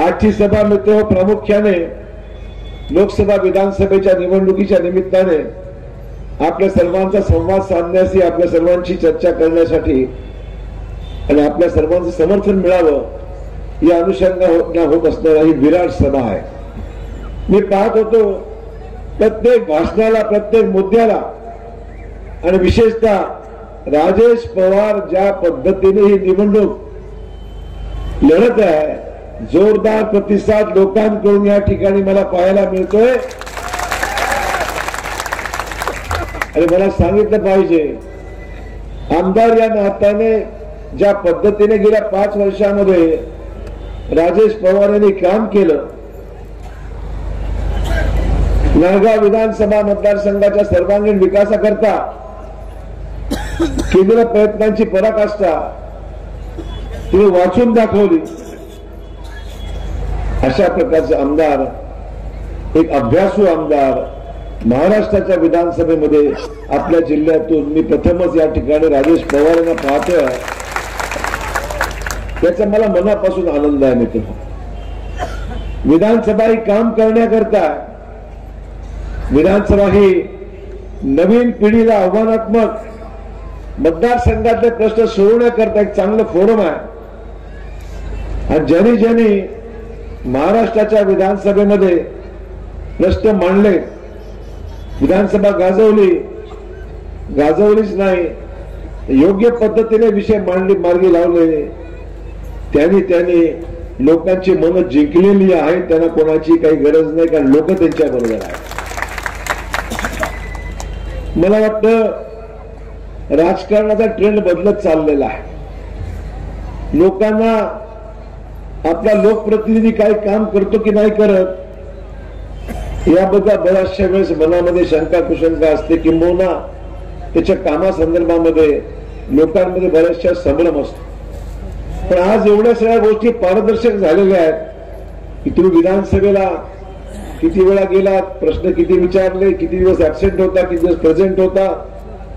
आजची सभा मित्र प्रामुख्याने लोकसभा विधानसभेच्या निवडणुकीच्या निमित्ताने आपल्या सर्वांचा संवाद साधण्यासाठी, आपल्या सर्वांची चर्चा करण्यासाठी आणि आपल्या सर्वांचं समर्थन मिळावं या अनुषंगाने होत असणारी ही विराट सभा आहे। मी पाहत होतो प्रत्येक भाषणाला, प्रत्येक मुद्द्याला आणि विशेषतः राजेश पवार ज्या पद्धतीने ही निवडणूक लढत आहे, जोरदार प्रतिसाद लोकांकडून या ठिकाणी मला पाहायला मिळतोय। आणि मला सांगितलं पाहिजे, आमदार या नात्याने ज्या पद्धतीने गेल्या 5 वर्षांमध्ये राजेश पवार यांनी काम केलं, नायगाव विधानसभा मतदारसंघाच्या सर्वांगीण विकासाकरता केंद्र प्रयत्नांची पराकाष्ठा तिने वाचून दाखवली। अशा प्रकारचे आमदार, एक अभ्यासू आमदार महाराष्ट्राच्या विधानसभेमध्ये आपल्या जिल्ह्यातून मी प्रथमच या ठिकाणी राजेश पवार यांना पाहतोय, त्याचा मला मनापासून आनंद आहे। मित्र, विधानसभा ही काम करण्याकरता, विधानसभा ही नवीन पिढीला आव्हानात्मक मतदारसंघातले प्रश्न सोडवण्याकरता एक चांगलं फोरम आहे। आणि ज्यांनी ज्यांनी महाराष्ट्राच्या विधानसभेमध्ये प्रश्न मांडले, विधानसभा गाजवलीच नाही, योग्य पद्धतीने विषय मार्गी लावले, त्यांनी लोकांची मनं जिंकलेली आहेत। त्यांना कोणाची काही गरज नाही, कारण लोक त्यांच्या बरोबर आहेत। मला वाटतं राजकारणाचा ट्रेंड बदलत चाललेला आहे। लोकांना आपला लोकप्रतिनिधी काय काम करतो की नाही करत याबद्दल बऱ्याचशा वेळेस मनामध्ये शंका कुशंका असते, किंबहुना त्याच्या कामासंदर्भामध्ये लोकांमध्ये बऱ्याचशा संभ्रम असतो। पण आज एवढ्या सगळ्या गोष्टी पारदर्शक झालेल्या आहेत की तुम्ही विधानसभेला किती वेळा गेलात, प्रश्न किती विचारले, किती दिवस ऍबसेंट होता, किती दिवस प्रेझेंट होता,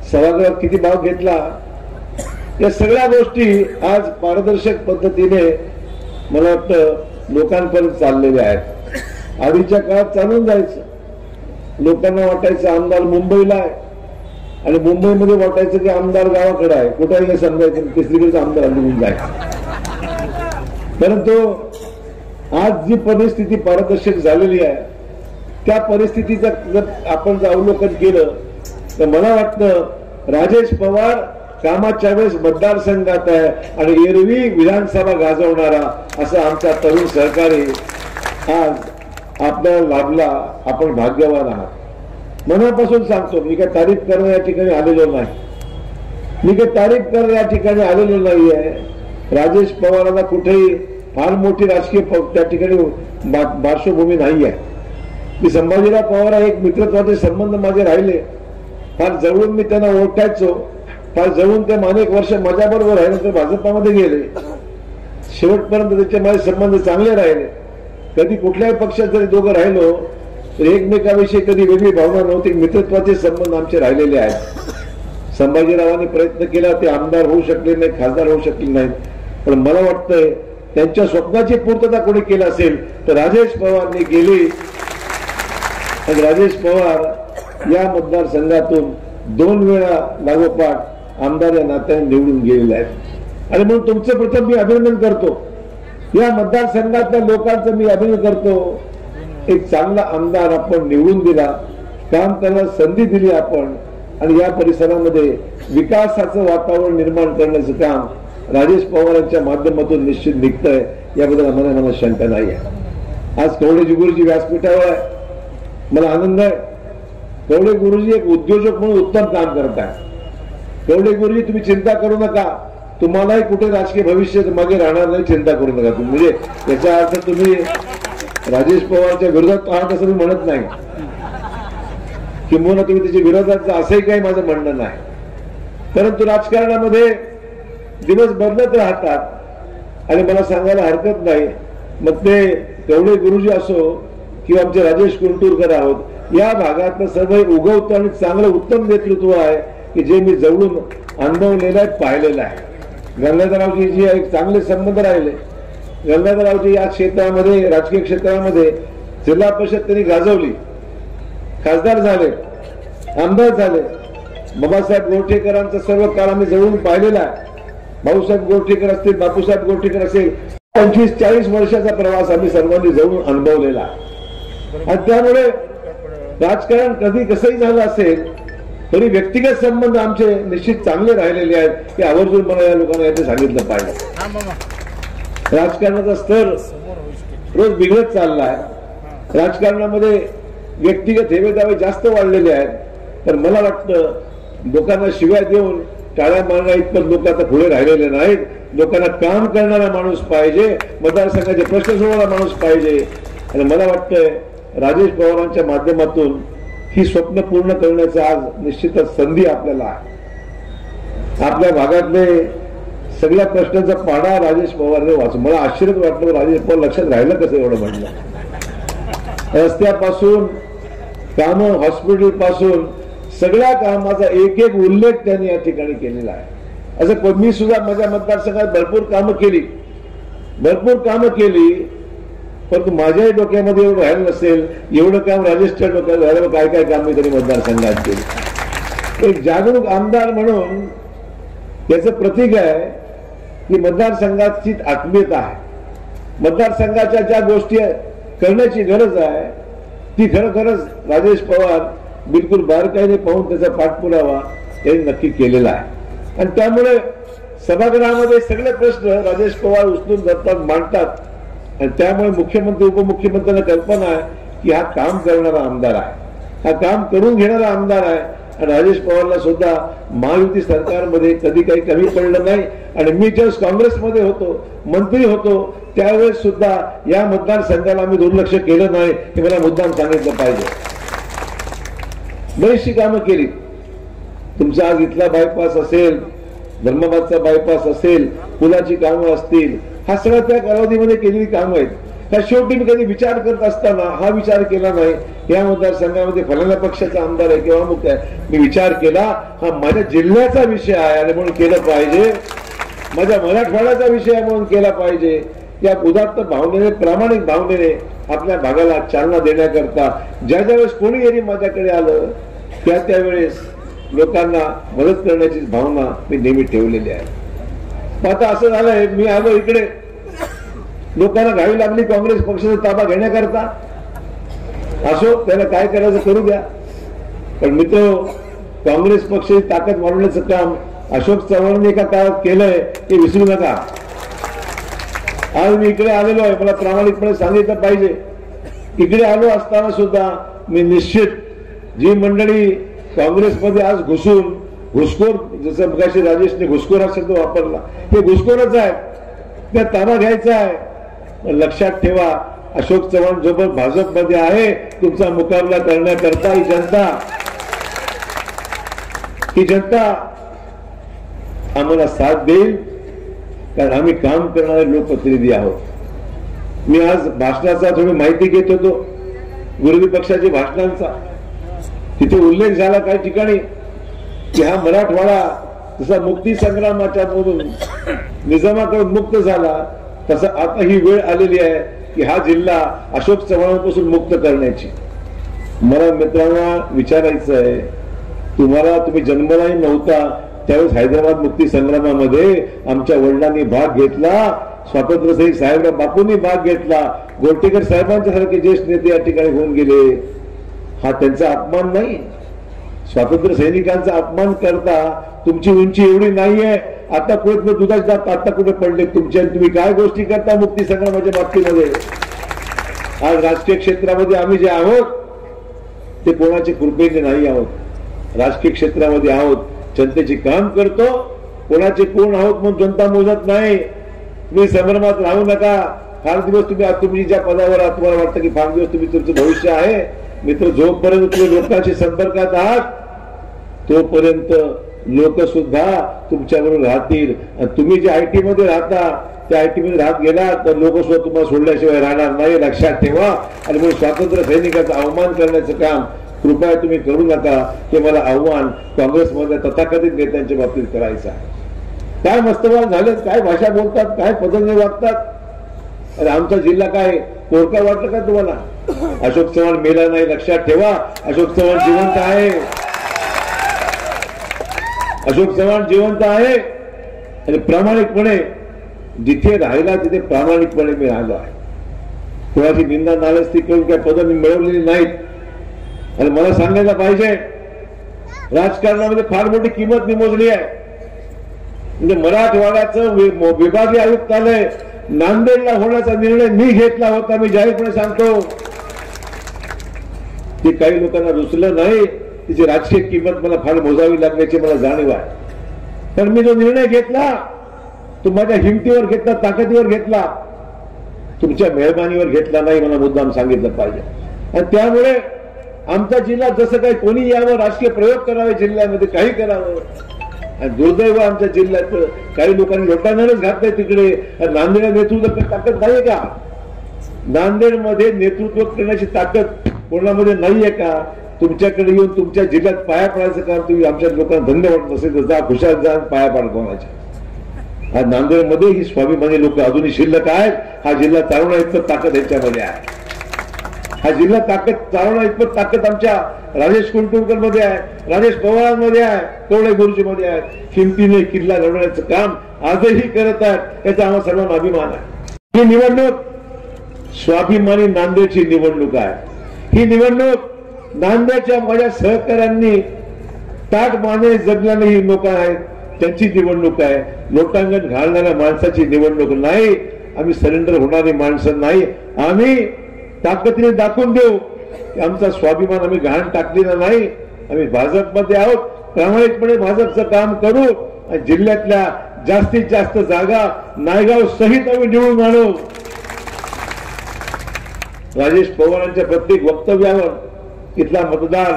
सभागृहात किती भाग घेतला, या सगळ्या गोष्टी आज पारदर्शक पद्धतीने मला वाटतं लोकांपर्यंत चाललेल्या आहेत। आधीच्या काळात चालून जायचं, लोकांना वाटायचं आमदार मुंबईला आहे आणि मुंबईमध्ये वाटायचं की आमदार गावाकडे आहे, कुठेही समजायचं तिसरीकडे आमदार निघून जायचं। परंतु आज जी परिस्थिती पारदर्शक झालेली आहे, त्या परिस्थितीचं जर आपण अवलोकन केलं तर मला वाटतं राजेश पवार कामाच्या वेळेस मतदारसंघात आहे आणि एरवी विधानसभा गाजवणारा असा आमचा तरुण सहकारी आज आपल्याला लाभला। आपण भाग्यवान आहात। मनापासून सांगतो, मी काय तारीफ करणं या ठिकाणी आलेलो नाही, मी काय तारीफ करणं या ठिकाणी आलेलो नाही आहे। राजेश पवारांना कुठेही फार मोठी राजकीय त्या ठिकाणी पार्श्वभूमी नाही आहे। मी संभाजीराव पवार एक मित्रत्वाचे संबंध माझे राहिले, फार जवळून मी त्यांना ओळखायचो, फार जवळून ते अनेक वर्ष माझ्याबरोबर राहिले, तर भाजपामध्ये गेले, शेवटपर्यंत त्याचे माझे संबंध चांगले राहिले। कधी कुठल्याही पक्षात जरी दोघं राहिलो तर एकमेकाविषयी कधी वेगळी भावना नव्हती, मित्रत्वाचे संबंध आमचे राहिलेले आहेत। संभाजीरावांनी प्रयत्न केला, ते आमदार होऊ शकले नाही, खासदार होऊ शकले नाहीत, पण मला वाटतंय त्यांच्या स्वप्नाची पूर्तता कोणी केली असेल तर राजेश पवारनी केली। आणि राजेश पवार या मतदारसंघातून 2 वेळा लागोपाठ आमदार या नात्याने निवडून गेलेले आहेत। आणि म्हणून तुमचं प्रथम मी अभिनंदन करतो, या मतदारसंघातल्या लोकांचं मी अभिनंदन करतो। एक चांगला आमदार आपण निवडून दिला, काम करायला संधी दिली आपण, आणि या परिसरामध्ये विकासाचं वातावरण निर्माण करण्याचं काम राजेश पवार यांच्या माध्यमातून निश्चित निघतंय, याबद्दल आम्हाला शंका नाही आहे। आज कवडे गुरुजी व्यासपीठावर आहे, मला आनंद आहे। कवडे गुरुजी एक उद्योजक म्हणून उत्तम काम करत आहे। कवडे गुरुजी तुम्ही चिंता करू नका, तुम्हालाही कुठे राजकीय भविष्य मागे राहणार नाही, चिंता करू नका तुम्ही। म्हणजे याचा अर्थ तुम्ही राजेश पवारच्या विरोधात पाहत असं मी म्हणत नाही, किंबहुना तुम्ही त्याच्या विरोधात असंही काही माझं म्हणणं नाही, परंतु राजकारणामध्ये दिवस बदलत राहतात आणि मला सांगायला हरकत नाही, मग ते कवडे गुरुजी असो किंवा आमचे राजेश कुंटूरकर आहोत, या भागातलं सर्व उगवतं आणि चांगलं उत्तम नेतृत्व आहे की जे मी जवळून अनुभवलेलं आहे, पाहिलेलं आहे। गंगाधररावजी जी एक चांगले संबंध राहिले. गंगाधररावजी या क्षेत्रामध्ये, राजकीय क्षेत्रामध्ये जिल्हा परिषद त्यांनी गाजवली, खासदार झाले, आमदार झाले. बाबासाहेब गोरठेकरांचा सर्व काळ आम्ही जवळून पाहिलेला आहे. भाऊसाहेब गोरठेकर असतील, बापूसाहेब गोरठेकर असेल, 25-40 वर्षाचा प्रवास आम्ही सर्वांनी जवळून अनुभवलेला आहे. आणि त्यामुळे राजकारण कधी कसंही झालं असेल तरी व्यक्तिगत संबंध आमचे निश्चित चांगले राहिलेले आहेत. हे आवर्जून मला या लोकांना याचे सांगितलं पाहिजे. राजकारणाचा स्तर रोज बिघडत चालला आहे. राजकारणामध्ये व्यक्तिगत हेवेदावे जास्त वाढलेले आहेत. तर मला वाटतं लोकांना शिव्या देऊन टाळ्या मारण्या इतकं लोक आता पुढे राहिलेले नाहीत. लोकांना काम करणारा माणूस पाहिजे, मतदारसंघाचे प्रश्न सोडवणारा माणूस पाहिजे. आणि मला वाटतंय राजेश पवारांच्या माध्यमातून ही स्वप्न पूर्ण करण्याचं आज निश्चितच संधी आपल्याला आहे. आपल्या भागातले सगळ्या प्रश्नांचा पाडा राजेश पवारने वाचून मला आश्चर्य वाटलं. राजेश पवार लक्षात राहिलं कसं एवढं म्हणलं. रस्त्यापासून काम, हॉस्पिटल पासून सगळ्या कामाचा एक एक उल्लेख त्यांनी या ठिकाणी केलेला आहे. असं मी सुद्धा माझ्या मतदारसंघात भरपूर कामं केली, परंतु माझ्याही डोक्यामध्ये एवढं राहिलं नसेल एवढं काम राजेशच्या डोक्यात राहिलं. काय काय काम मी तरी मतदारसंघात केली. एक जागरूक आमदार म्हणून याचं प्रतीक आहे की मतदारसंघाची आत्मीयता आहे. मतदारसंघाच्या ज्या गोष्टी करण्याची गरज आहे ती खरोखरच राजेश पवार बिलकुल बारकाईने पाहून त्याचा पाठपुरावा त्यांनी नक्की केलेला आहे. आणि त्यामुळे सभागृहामध्ये सगळे प्रश्न राजेश पवार उचलून धरतात, मांडतात. आणि त्यामुळे मुख्यमंत्री, उपमुख्यमंत्र्यांना कल्पना आहे की हा काम करणारा आमदार आहे, हा काम करून घेणारा आमदार आहे. आणि राजेश पवारला सुद्धा महायुती सरकारमध्ये कधी काही कमी पडलं नाही. आणि मी ज्यावेळेस काँग्रेसमध्ये होतो, मंत्री होतो, त्यावेळेस सुद्धा या मतदारसंघाला आम्ही दुर्लक्ष केलं नाही हे मला मुद्दाम सांगितलं पाहिजे. बरीचशी कामं केली. तुमचा आज इथला बायपास असेल, धर्माबादचा बायपास असेल, पुलाची कामं असतील, हा सगळं त्या कालावधीमध्ये केलेली कामं आहेत. त्या शेवटी मी कधी विचार करत असताना हा विचार केला नाही या मतदारसंघामध्ये फलाना पक्षाचा आमदार आहे किंवा मुक्त आहे. मी विचार केला हा माझ्या जिल्ह्याचा विषय आहे आणि म्हणून केलं पाहिजे, माझ्या मराठवाड्याचा विषय आहे म्हणून केला पाहिजे. या उदात्त भावनेने, प्रामाणिक भावनेने आपल्या भागाला चालना देण्याकरता ज्या वेळेस कोणी जरी माझ्याकडे आलं त्यावेळेस लोकांना मदत करण्याची भावना मी नेहमी ठेवलेली आहे. आता असं झालंय, मी आलो इकडे, लोकांना घावी लागली काँग्रेस पक्षाचा ताबा घेण्याकरता. असो, त्याला काय करायचं करू द्या. पण मित्र, काँग्रेस पक्षाची ताकद वाढवण्याचं काम अशोक चव्हाणांनी एका काळात केलंय हे विसरू नका. आज मी इकडे आलेलो आहे, मला प्रामाणिकपणे सांगितलं पाहिजे. इकडे आलो असताना सुद्धा मी निश्चित जी मंडळी काँग्रेसमध्ये आज घुसून घुसखोर, जसं मगाशी राजेशने घुसखोर हा शब्द वापरला, हे घुसखोरच आहे, त्या ताबा घ्यायचा आहे. लक्षात ठेवा, अशोक चव्हाण जोपर्यंत भाजपमध्ये आहे तुमचा मुकाबला करण्याकरता ही जनता आम्हाला साथ देईल, कारण आम्ही काम करणारे लोकप्रतिनिधी आहोत. मी आज भाषणाचा थोडी माहिती घेत होतो, विरोधी पक्षाच्या भाषणांचा. तिथे उल्लेख झाला काही ठिकाणी की हा मराठवाडा जसा मुक्ती संग्रामाच्या मधून निजामाकडून मुक्त झाला, तसं आता ही वेळ आलेली आहे की हा जिल्हा अशोक चव्हाणांपासून मुक्त करण्याची. मला मित्रांना विचारायचं आहे, तुम्ही जन्मलाही नव्हता त्यावेळेस हैदराबाद मुक्ती संग्रामामध्ये आमच्या वडिलांनी भाग घेतला, स्वातंत्र्यसैनिक साहेबराव बापूंनी भाग घेतला, गोरठेकर साहेबांच्या सारखे ज्येष्ठ नेते या ठिकाणी होऊन गेले. हा त्यांचा अपमान नाही, स्वातंत्र्य सैनिकांचा अपमान करता. तुमची उंची एवढी नाहीये, आता कुठे दुधाचे दात आता कुठे पडले तुमचे, तुम्ही काय गोष्टी करता मुक्ती संग्रामाच्या बाबतीमध्ये. आज राजकीय क्षेत्रामध्ये आम्ही जे आहोत ते कोणाचे कृपेने नाही आहोत, राजकीय क्षेत्रामध्ये आहोत, जनतेचे काम करतो. कोणाचे कोण आहोत म्हणून जनता मोजत नाही. तुम्ही संभ्रमात राहू नका. फार दिवस तुम्ही ज्या पदावर आहात तुम्हाला वाटतं की फार दिवस तुमचं भविष्य आहे. मित्र, जोपर्यंत तुम्ही लोकांशी संपर्कात आहात तोपर्यंत लोक सुद्धा तुमच्याबरोबर राहतील. आणि तुम्ही जे आयटी मध्ये राहता त्या आयटी मध्ये राहत गेला तर लोक सुद्धा तुम्हाला सोडल्याशिवाय राहणार नाही, लक्षात ठेवा. आणि म्हणून स्वातंत्र्य सैनिकाचा अवमान करण्याचं काम कृपया तुम्ही करू नका. हे मला आव्हान काँग्रेसमधल्या तथाकथित नेत्यांच्या बाबतीत करायचं आहे. काय मस्तवाल झालेत, काय भाषा बोलतात, काय पद्धतीने वागतात. अरे आमचा जिल्हा काय पोरका वाटलं का तुम्हाला? अशोक चव्हाण मेला नाही, लक्षात ठेवा. अशोक चव्हाण जिवंत आहे. अशोक चव्हाण जिवंत आहे आणि प्रामाणिकपणे जिथे राहिला तिथे प्रामाणिकपणे मी राहिलो आहे. कोणाची निंदा नालस्ती करून काय पदं मी मिळवलेली नाहीत. आणि मला सांगायला पाहिजे, राजकारणामध्ये फार मोठी किंमत मी मोजली आहे. म्हणजे मराठवाड्याचं विभागीय आयुक्तालय नांदेडला होण्याचा निर्णय मी घेतला होता. मी जाहीरपणे सांगतो, ते काही लोकांना रुचलं नाही. तिची राजकीय किंमत मला फार मोजावी लागण्याची मला जाणीव आहे. पण मी जो निर्णय घेतला तो माझ्या हिमतीवर घेतला, ताकदीवर घेतला, तुमच्या मेहरबानीवर घेतला नाही. मला मुद्दाम सांगितलं पाहिजे. आणि त्यामुळे आमचा जिल्हा जसं काही कोणी यावं, राजकीय प्रयोग करावे, जिल्ह्यामध्ये काही करावं. आणि दुर्दैव आमच्या जिल्ह्यात काही लोकांनी लोटांनाच घातलंय तिकडे. नांदेड नेतृत्व ताकद नाहीये का? नांदेडमध्ये नेतृत्व करण्याची ताकद कोणामध्ये नाहीये का? तुमच्याकडे येऊन तुमच्या जिल्ह्यात पाया पडायचं काम तुम्ही आमच्या लोकांना धन्य वाटत नसेल तर जा, खुशाल जा, पाया पाड कोणाच्या. आज नांदेडमध्ये ही स्वाभिमानी लोक अजूनही शिल्लक आहेत. हा जिल्हा चालवण्या इतपत ताकद यांच्यामध्ये आहे. हा जिल्हा चालवण्या इतपत ताकद आमच्या राजेश कुलटुरकर मध्ये आहे, राजेश पवारांमध्ये आहे, कवळे गुरुजीमध्ये आहे. हिमतीने किल्ला लढवण्याचं काम आजही करत आहेत. याचा आम्हाला सर्वांना अभिमान आहे. ही निवडणूक स्वाभिमानी नांदेडची निवडणूक आहे. ही निवडणूक नांदेडच्या माझ्या सहकाऱ्यांनी ताट माने जगल्याने ही लोक आहेत त्यांची निवडणूक आहे. लोटांगण घालणाऱ्या माणसाची निवडणूक नाही. आम्ही सरेंडर होणारी माणसं नाही. आम्ही ताकदीने दाखवून देऊ की आमचा स्वाभिमान आम्ही घाण टाकलेला नाही. आम्ही भाजपमध्ये आहोत. प्रामाणिकपणे भाजपचं काम करू आणि जिल्ह्यातल्या जास्तीत जास्त जागा नायगाव सहित आम्ही निवडून आणू. राजेश पवारांच्या प्रत्येक वक्तव्यावर इथला मतदार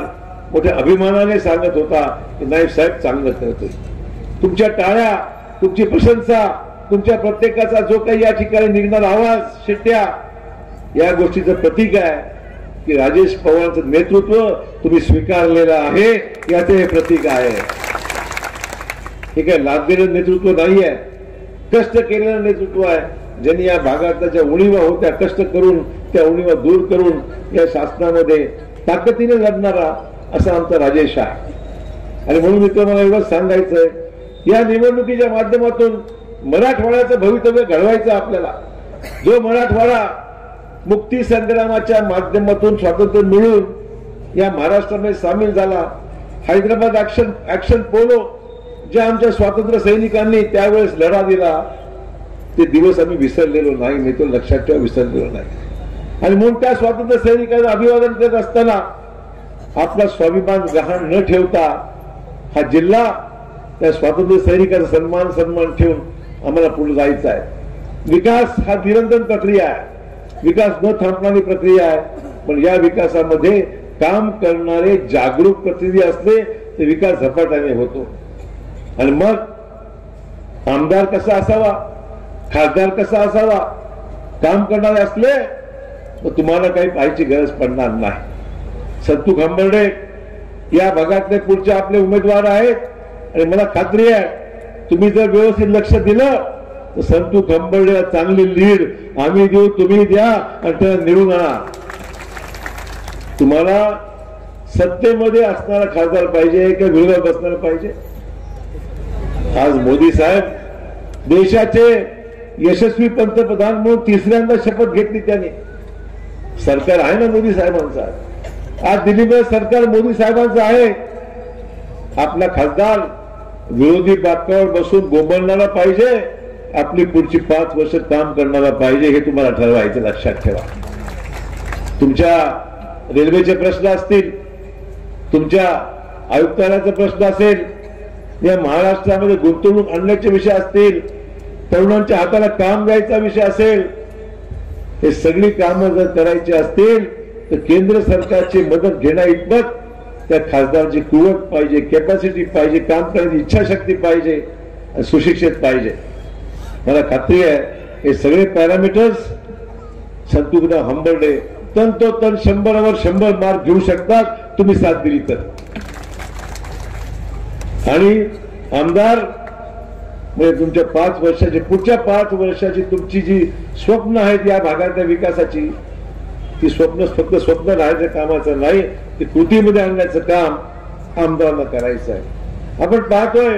मोठ्या अभिमानाने सांगत होता की नाही साहेब चांगलं करतोय. तुमच्या टाळ्या, तुमची प्रशंसा, तुमच्या प्रत्येकाचा जो काही या ठिकाणी निघणारा आवाज, शिट्ट्या, या गोष्टीचं प्रतीक आहे की राजेश पवारांचं नेतृत्व तुम्ही स्वीकारलेलं आहे. याचे हे प्रतीक आहे. हे काय लादलेलं नेतृत्व नाही आहे, कष्ट केलेलं नेतृत्व आहे. ज्यांनी या भागातल्या ज्या उणीवा होत्या कष्ट करून त्या उणीवा दूर करून या शासनामध्ये ताकदीने लढणारा असा आमचा राजेश आहे. आणि म्हणून मित्र मला एवढंच सांगायचंय, या निवडणुकीच्या माध्यमातून मराठवाड्याचं भवितव्य घडवायचं आपल्याला. जो मराठवाडा मुक्ती संग्रामाच्या माध्यमातून स्वातंत्र्य मिळून या महाराष्ट्रामध्ये सामील झाला, हैदराबाद ऍक्शन पोलो ज्या आमच्या स्वातंत्र्य सैनिकांनी त्यावेळेस लढा दिला, ते दिवस आम्ही विसरलेलो नाही. मी तो लक्षात ठेवा, विसरलेलो नाही. आणि म्हणून त्या स्वातंत्र्य सैनिकांना अभिवादन करत असताना आपला स्वाभिमान गहाण न ठेवता हा जिल्हा त्या स्वातंत्र्य सैनिकाचा सन्मान ठेवून आम्हाला पुढे जायचं आहे. विकास हा निरंतर प्रक्रिया आहे. विकास न थांबणारी प्रक्रिया आहे. पण या विकासामध्ये काम करणारे जागरूक प्रतिनिधी असले तर विकास झपाट्याने होतो. आणि मग आमदार कसा असावा, खासदार कसा असावा, काम करणारे असले तर तुम्हाला काही पाहायची गरज पडणार नाही. संतू खंबर्डे या भागातले पुढचे आपले उमेदवार आहेत. आणि मला खात्री आहे तुम्ही जर व्यवस्थित लक्ष दिलं तर संतू खंबर्डेला चांगली लीड आम्ही देऊ, तुम्ही द्या आणि त्याला निवडून आणा. तुम्हाला सत्तेमध्ये असणारा खासदार पाहिजे का विरोधात बसणारा पाहिजे? आज मोदी साहेब देशाचे यशस्वी पंतप्रधान म्हणून तिसऱ्यांदा शपथ घेतली त्यांनी. सरकार आहे ना मोदी साहेबांचा. आज दिल्लीमध्ये सरकार मोदी साहेबांचं आहे. आपला खासदार विरोधी बाकावर बसून गोंबलणारा पाहिजे, आपली पुढची 5 वर्ष काम करणारा पाहिजे, हे तुम्हाला ठरवायचं. लक्षात ठेवा. तुमच्या रेल्वेचे प्रश्न असतील, तुमच्या आयुक्तालयाचा प्रश्न असेल, या महाराष्ट्रामध्ये गुंतवणूक आणण्याचे विषय असतील, तरुणांच्या हाताला काम द्यायचा विषय असेल, हे सगळी कामं जर करायची असतील तर केंद्र सरकारची मदत घेण्या इतपत त्या खासदाराची कुवत पाहिजे, कॅपॅसिटी पाहिजे, काम करण्याची इच्छाशक्ती पाहिजे, सुशिक्षित पाहिजे. मला खात्री आहे हे सगळे पॅरामीटर्स संतू खंबर्डे तंतोतंत 100वर 100 मार्क घेऊ शकतात तुम्ही साथ दिली तर. आणि आमदार म्हणजे तुमच्या 5 वर्षाची पुढच्या 5 वर्षाची तुमची जी स्वप्न आहेत या भागातल्या विकासाची, ती स्वप्न फक्त स्वप्न राहायचं कामाचं नाही, ती कृतीमध्ये आणण्याचं काम आमदारांना करायचं आहे. आपण पाहतोय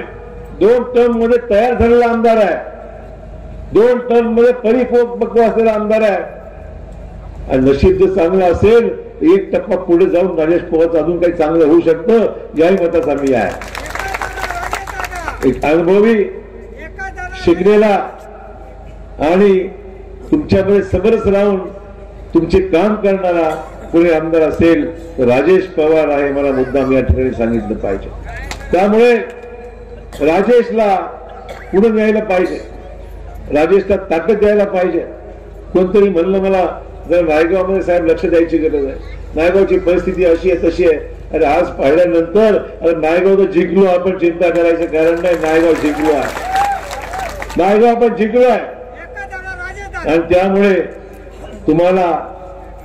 2 टर्म मध्ये तयार झालेला आमदार आहे, 2 टर्म मध्ये परिपक्व असलेला आमदार आहे. आणि नशीब जर चांगलं असेल 1 टप्पा पुढे जाऊन राजेश पवार अजून काही चांगलं होऊ शकतं, याही मताचा मी आहे. एक अनुभवी शिकलेला आणि तुमच्याकडे समरस राहून तुमचे काम करणारा कोणी आमदार असेल तर राजेश पवार आहे, मला मुद्दाम या ठिकाणी सांगितलं पाहिजे. त्यामुळे राजेशला पुढे न्यायला पाहिजे, राजेशला ताकद द्यायला पाहिजे. कोणतरी म्हणलं मला जर नायगावमध्ये साहेब लक्ष द्यायची गरज आहे, नायगावची परिस्थिती अशी आहे तशी आहे. अरे आज पाहिल्यानंतर अरे नायगाव तर जिंकलो, आपण चिंता करायचं कारण नाही. नायगाव जिंकलो आहे, नायगाव आपण जिंकलो आहे. आणि त्यामुळे तुम्हाला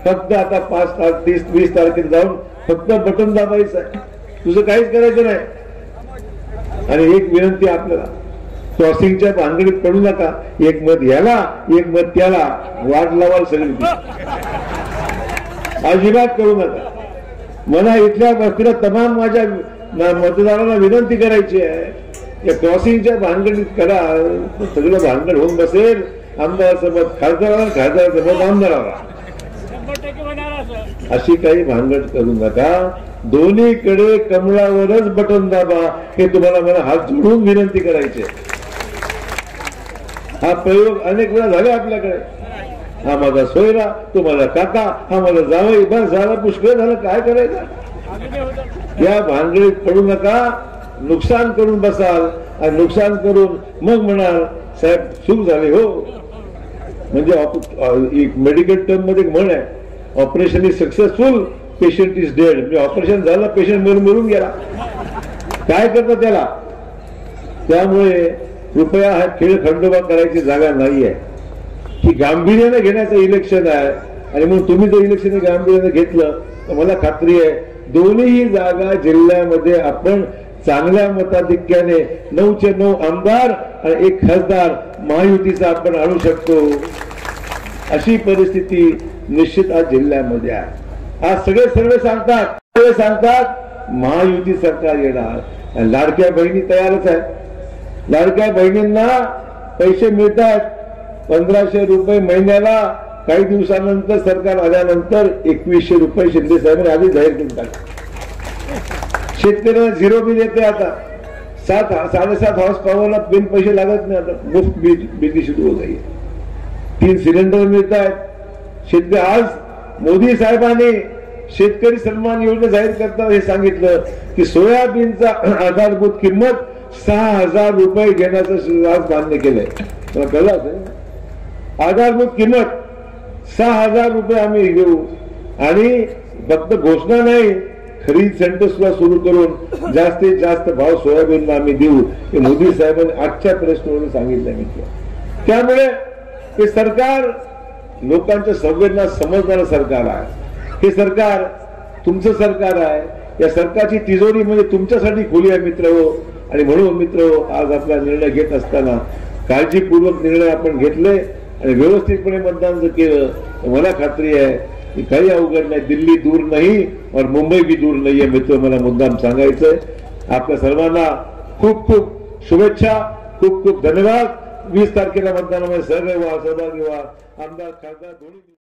फक्त आता 5, 30, 20 तारखेला जाऊन फक्त बटन दाबायचं आहे, तुझं काहीच करायचं नाही. आणि एक विनंती आपल्याला, क्रॉसिंगच्या भानगडीत पडू नका. एक मत याला, एक मत त्याला, वाट लावाल सगळी, अजिबात करू नका. मला इथल्या वस्तीला तमाम माझ्या मतदारांना विनंती करायची आहे, या क्रॉसिंगच्या भानगडीत करा, सगळं भानगड होऊन बसेल. आमदाराचं मत खासदाराला, खासदाराचं मत आमदाराला, अशी काही भानगड करू नका. दोन्हीकडे कमळावरच बटन दाबा, हे तुम्हाला मला हात जोडून विनंती करायची. हा प्रयोग अनेक वेळा झाले आपल्याकडे. हा माझा सोयरा, तो माझा काका, हा माझा जावई, बस झाला, पुष्कळ झालं, काय करायचं. या भानगडीत पडू नका, नुकसान करून बसाल आणि नुकसान करून मग म्हणाल साहेब चूक झाली हो. म्हणजे एक मेडिकल टर्म मध्ये म्हण आहे, operation is successful, patient is dead. म्हणजे ऑपरेशन झालं, पेशंट मरून गेला, काय करतं त्याला. त्यामुळे कृपया हा खेळ खंडोबा करायची जागा नाहीये. ही गांभीर्याने घेण्याचं इलेक्शन आहे. आणि म्हणून तुम्ही जर इलेक्शन गांभीर्याने घेतलं तर मला खात्री आहे दोन्ही जागा जिल्ह्यामध्ये आपण चांगल्या मताधिक्याने 9चे 9 आमदार आणि 1 खासदार महायुतीचा आपण आणू शकतो. अशी परिस्थिती निश्चित आज जिल्ह्यामध्ये आहे. आज सगळे सर्वे सांगतात महायुती सरकार येणार. लाडक्या बहिणी तयारच आहेत. लाडक्या बहिणींना पैसे मिळतात 1500 रुपये महिन्याला. काही दिवसानंतर सरकार आल्यानंतर 2100 रुपये शिंदे साहेबांनी आधी जाहीर करून टाकले. शेतकऱ्यांना 0 बिल येते. आता 7.5 हॉर्स पॉवरला बिल पैसे लागत नाही. आता मुफ्त बिजली सुरू होत आहे. 3 सिलेंडर मिळत आहेत. शेतकरी आज मोदी साहेबांनी शेतकरी सन्मान योजना जाहीर करताना हे सांगितलं की सोयाबीनचा आधारभूत किंमत 6000 रुपये घेण्याचं आज मान्य केलंय. मला कळलं असेल. आधारभूत किंमत 6000 रुपये आम्ही घेऊ. आणि फक्त घोषणा नाही, खरीद सेंटर सुद्धा सुरू करून जास्तीत जास्त भाव सोयाबीनला आम्ही देऊ, हे मोदी साहेबांनी आजच्या प्रेसमध्ये सांगितलं. त्यामुळे हे सरकार लोकांच्या संवेदना समजणारं सरकार आहे. हे सरकार तुमचं सरकार आहे. या सरकारची तिजोरी म्हणजे तुमच्यासाठी खुली आहे मित्र हो. आणि म्हणून मित्र हो, आज आपला निर्णय घेत असताना काळजीपूर्वक निर्णय आपण घेतले आणि व्यवस्थितपणे मतदान जर केलं तर मला खात्री आहे की काही अवघड नाही. दिल्ली दूर नाही और मुंबई भी दूर नाही आहे मित्र, मला मुद्दाम सांगायचंय. आपल्या सर्वांना खूप खूप शुभेच्छा, खूप खूप धन्यवाद. 20 तारखेला मतदानामध्ये सहभागी व्हा. आमदार खासदार दोन्ही